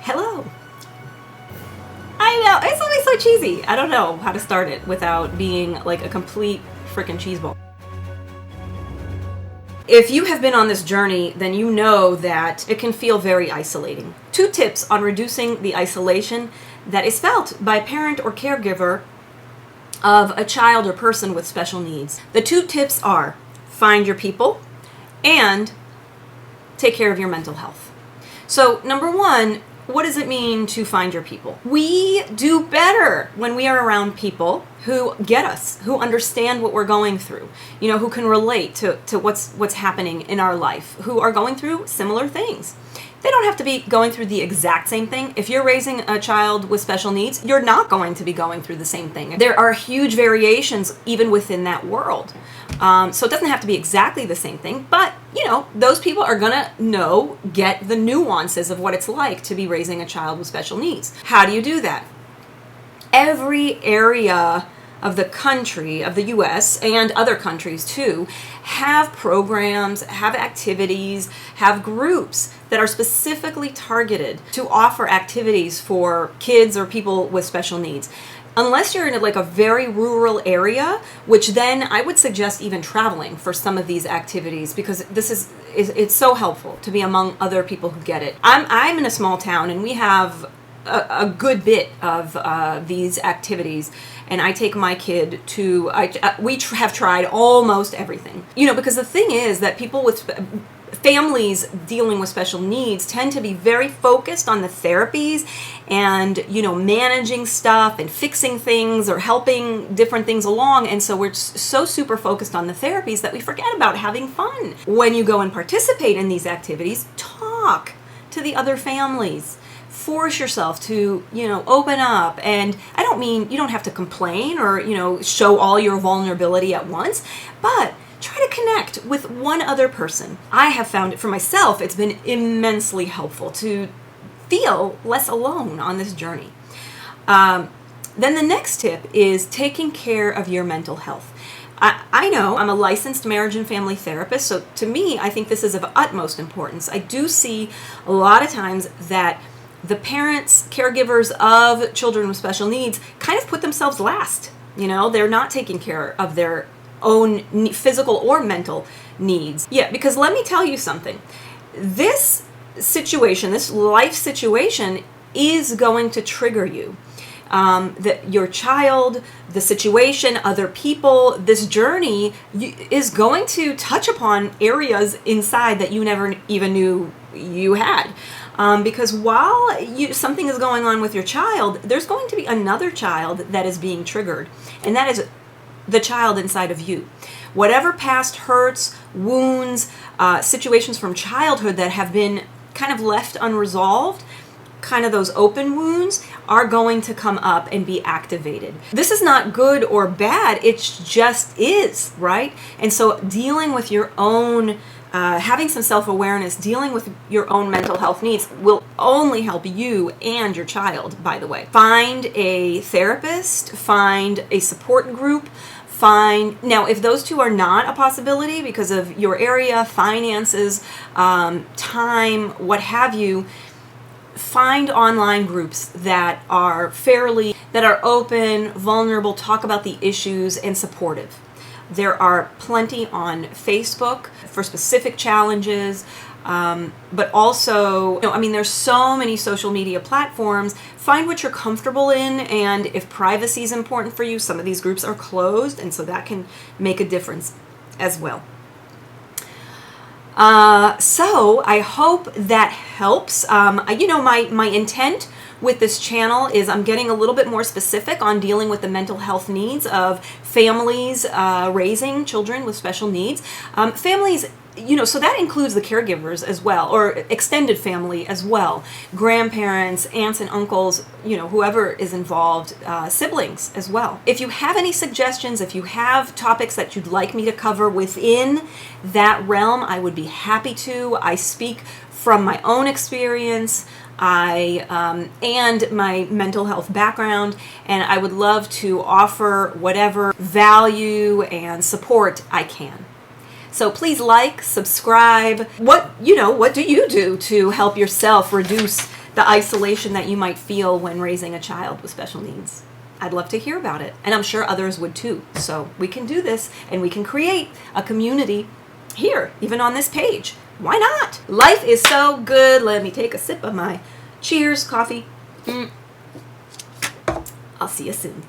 Hello. I know, it's always so cheesy. I don't know how to start it without being like a complete freaking cheeseball. If you have been on this journey, then you know that it can feel very isolating. 2 tips on reducing the isolation that is felt by a parent or caregiver of a child or person with special needs. The 2 tips are: find your people and take care of your mental health. So, number 1, what does it mean to find your people? We do better when we are around people who get us, who understand what we're going through, who can relate to what's happening in our life, who are going through similar things. They don't have to be going through the exact same thing. If you're raising a child with special needs, you're not going to be going through the same thing. There are huge variations even within that world. So it doesn't have to be exactly the same thing, but, those people are going to get the nuances of what it's like to be raising a child with special needs. How do you do that? Every area of the country, of the U.S. and other countries too, have programs, have activities, have groups that are specifically targeted to offer activities for kids or people with special needs. Unless you're in a very rural area, which then I would suggest even traveling for some of these activities, because it's so helpful to be among other people who get it. I'm in a small town and we have a good bit of these activities, and I take my kid to, we have tried almost everything. Because the thing is that people with families dealing with special needs tend to be very focused on the therapies and, managing stuff and fixing things or helping different things along. And so we're so super focused on the therapies that we forget about having fun. When you go and participate in these activities, talk to the other families. Force yourself to, open up. And I don't mean you don't have to complain or, show all your vulnerability at once, but try to connect with one other person. I have found it for myself, it's been immensely helpful to feel less alone on this journey. Then the next tip is taking care of your mental health. I know I'm a licensed marriage and family therapist, so to me, I think this is of utmost importance. I do see a lot of times that the parents, caregivers of children with special needs kind of put themselves last. They're not taking care of their own physical or mental needs. Yeah, because let me tell you something. This situation, this life situation is going to trigger you. That your child, the situation, other people, this journey is going to touch upon areas inside that you never even knew you had. Because while something is going on with your child, there's going to be another child that is being triggered, and that is the child inside of you. Whatever past hurts, wounds, situations from childhood that have been kind of left unresolved, kind of those open wounds, are going to come up and be activated. This is not good or bad, it just is, right? And so dealing with your own having some self-awareness, dealing with your own mental health needs will only help you and your child, by the way. Find a therapist, find a support group, now if those 2 are not a possibility because of your area, finances, time, what have you, find online groups that are open, vulnerable, talk about the issues, and supportive. There are plenty on Facebook for specific challenges, but also, there's so many social media platforms. Find what you're comfortable in, and if privacy is important for you, some of these groups are closed, and so that can make a difference as well. So I hope that helps. My intent with this channel is I'm getting a little bit more specific on dealing with the mental health needs of families raising children with special needs. Families, so that includes the caregivers as well, or extended family as well, grandparents, aunts and uncles, whoever is involved, siblings as well. If you have any suggestions, if you have topics that you'd like me to cover within that realm, I would be happy to. I speak from my own experience. And my mental health background, and I would love to offer whatever value and support I can. So please like, subscribe. What do you do to help yourself reduce the isolation that you might feel when raising a child with special needs. I'd love to hear about it, and I'm sure others would too. So we can do this, and we can create a community here, even on this page. Why not? Life is so good. Let me take a sip of my cheers coffee. I'll see you soon.